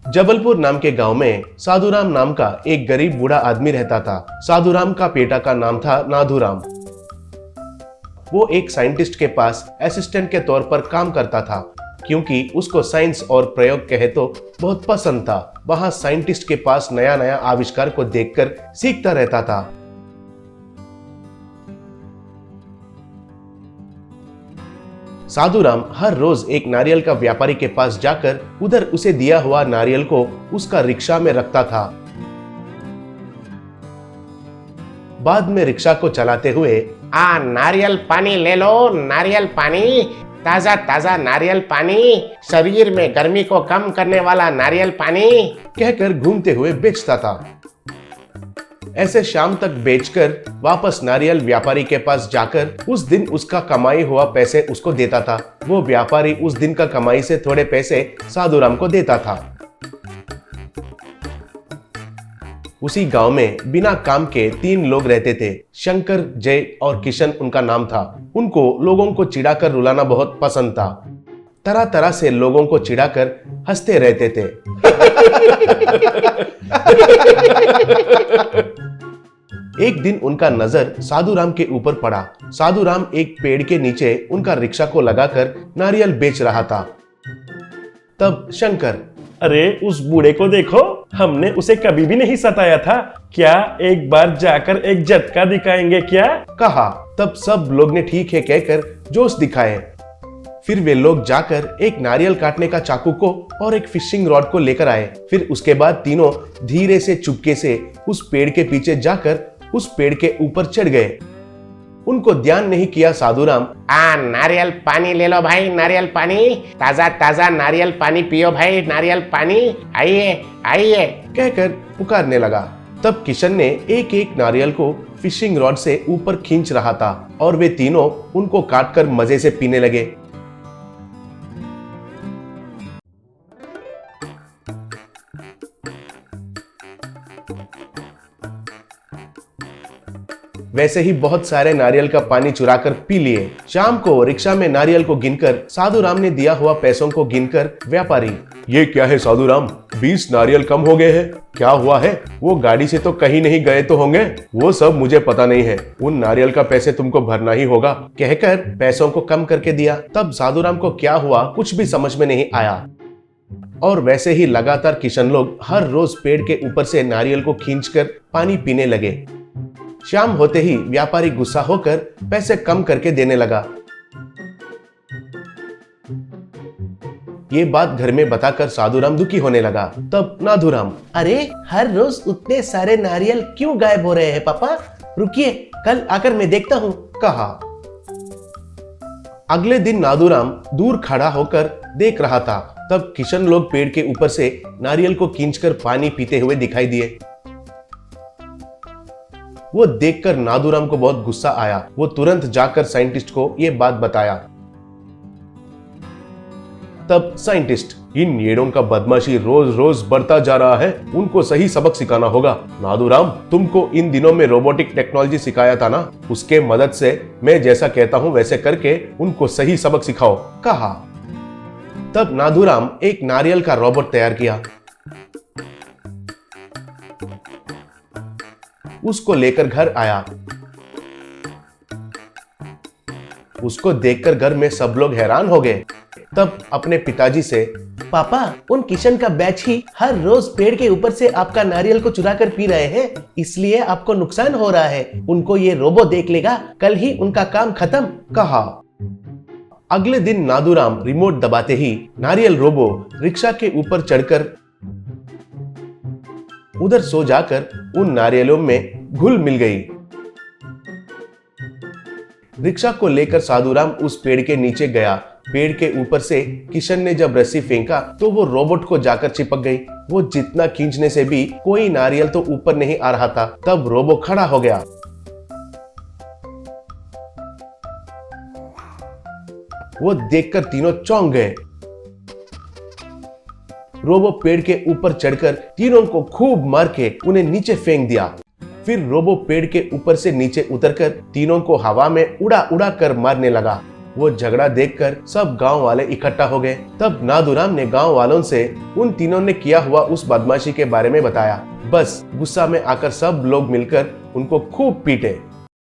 जबलपुर नाम के गांव में साधुराम नाम का एक गरीब बूढ़ा आदमी रहता था। साधुराम का बेटा का नाम था नाथुराम। वो एक साइंटिस्ट के पास असिस्टेंट के तौर पर काम करता था, क्योंकि उसको साइंस और प्रयोग कहे तो बहुत पसंद था। वहां साइंटिस्ट के पास नया नया आविष्कार को देखकर सीखता रहता था। साधुराम हर रोज एक नारियल का व्यापारी के पास जाकर उधर उसे दिया हुआ नारियल को उसका रिक्शा में रखता था। बाद में रिक्शा को चलाते हुए, नारियल पानी ले लो, नारियल पानी, ताजा ताजा नारियल पानी, शरीर में गर्मी को कम करने वाला नारियल पानी कहकर घूमते हुए बेचता था। ऐसे शाम तक बेचकर वापस नारियल व्यापारी के पास जाकर उस दिन उसका कमाई हुआ पैसे उसको देता था। वो व्यापारी उस दिन का कमाई से थोड़े पैसे साधुराम को देता था। उसी गांव में बिना काम के 3 लोग रहते थे। शंकर, जय और किशन उनका नाम था। उनको लोगों को चिढ़ाकर रुलाना बहुत पसंद था। तरह तरह से लोगों को चिढ़ाकर हंसते रहते थे। एक दिन उनका नजर साधुराम के ऊपर पड़ा। साधुराम एक पेड़ के नीचे उनका रिक्शा को लगाकर नारियल बेच रहा था। तब शंकर, अरे उस बूढ़े को देखो, हमने उसे कभी भी नहीं सताया था, क्या एक बार जाकर एक झटका दिखाएंगे क्या? कहा। तब सब लोग ने ठीक है कहकर जोश दिखाए। फिर वे लोग जाकर एक नारियल काटने का चाकू को और एक फिशिंग रॉड को लेकर आए। फिर उसके बाद तीनों धीरे से चुपके से उस पेड़ के पीछे जाकर उस पेड़ के ऊपर चढ़ गए। उनको ध्यान नहीं किया साधुराम, नारियल पानी ले लो भाई, नारियल पानी, ताजा ताजा नारियल पानी पियो भाई, नारियल पानी, आइए आइए कहकर पुकारने लगा। तब किशन ने एक एक नारियल को फिशिंग रॉड से ऊपर खींच रहा था और वे तीनों उनको काटकर मजे से पीने लगे। वैसे ही बहुत सारे नारियल का पानी चुराकर पी लिए। शाम को रिक्शा में नारियल को गिनकर साधुराम ने दिया हुआ पैसों को गिनकर व्यापारी, ये क्या है साधुराम, 20 नारियल कम हो गए हैं, क्या हुआ है? वो गाड़ी से तो कहीं नहीं गए तो होंगे? वो सब मुझे पता नहीं है, उन नारियल का पैसे तुमको भरना ही होगा कहकर पैसों को कम करके दिया। तब साधुराम को क्या हुआ कुछ भी समझ में नहीं आया। और वैसे ही लगातार किशन लोग हर रोज पेड़ के ऊपर से नारियल को खींचकर पानी पीने लगे। शाम होते ही व्यापारी गुस्सा होकर पैसे कम करके देने लगा। ये बात घर में बताकर साधुराम दुखी होने लगा। तब नाथुराम, अरे हर रोज उतने सारे नारियल क्यों गायब हो रहे हैं पापा? रुकिए, कल आकर मैं देखता हूँ, कहा। अगले दिन नाथुराम दूर खड़ा होकर देख रहा था। तब किशन लोग पेड़ के ऊपर से नारियल को खींचकर पानी पीते हुए दिखाई दिए। वो देखकर नाथुराम को बहुत गुस्सा आया। वो तुरंत जाकर साइंटिस्ट को ये बात बताया। तब साइंटिस्ट, इन येड़ों का बदमाशी रोज रोज बढ़ता जा रहा है, उनको सही सबक सिखाना होगा। नाथुराम, तुमको इन दिनों में रोबोटिक टेक्नोलॉजी सिखाया था ना, उसके मदद से मैं जैसा कहता हूं वैसे करके उनको सही सबक सिखाओ, कहा। तब नाथुराम एक नारियल का रोबोट तैयार किया। उसको लेकर घर आया। उसको देखकर घर में सब लोग हैरान हो गए। तब अपने पिताजी से, पापा उन किशन का बैच ही हर रोज पेड़ के ऊपर से आपका नारियल को चुरा कर पी रहे हैं, इसलिए आपको नुकसान हो रहा है। उनको ये रोबो देख लेगा, कल ही उनका काम खत्म, कहा। अगले दिन नाथुराम रिमोट दबाते ही नारियल रोबो रिक्शा के ऊपर चढ़कर उधर सो जाकर उन नारियलों में घुल मिल गई। रिक्शा को लेकर साधुराम उस पेड़ के नीचे गया। पेड़ के ऊपर से किशन ने जब रस्सी फेंका तो वो रोबोट को जाकर चिपक गई। वो जितना खींचने से भी कोई नारियल तो ऊपर नहीं आ रहा था। तब रोबो खड़ा हो गया। वो देखकर तीनों चौंक गए। रोबो पेड़ के ऊपर चढ़कर तीनों को खूब मार के उन्हें नीचे फेंक दिया। फिर रोबो पेड़ के ऊपर से नीचे उतरकर तीनों को हवा में उड़ा उड़ा कर मारने लगा। वो झगड़ा देखकर सब गांव वाले इकट्ठा हो गए। तब नादूराम ने गांव वालों से उन तीनों ने किया हुआ उस बदमाशी के बारे में बताया। बस गुस्सा में आकर सब लोग मिलकर उनको खूब पीटे।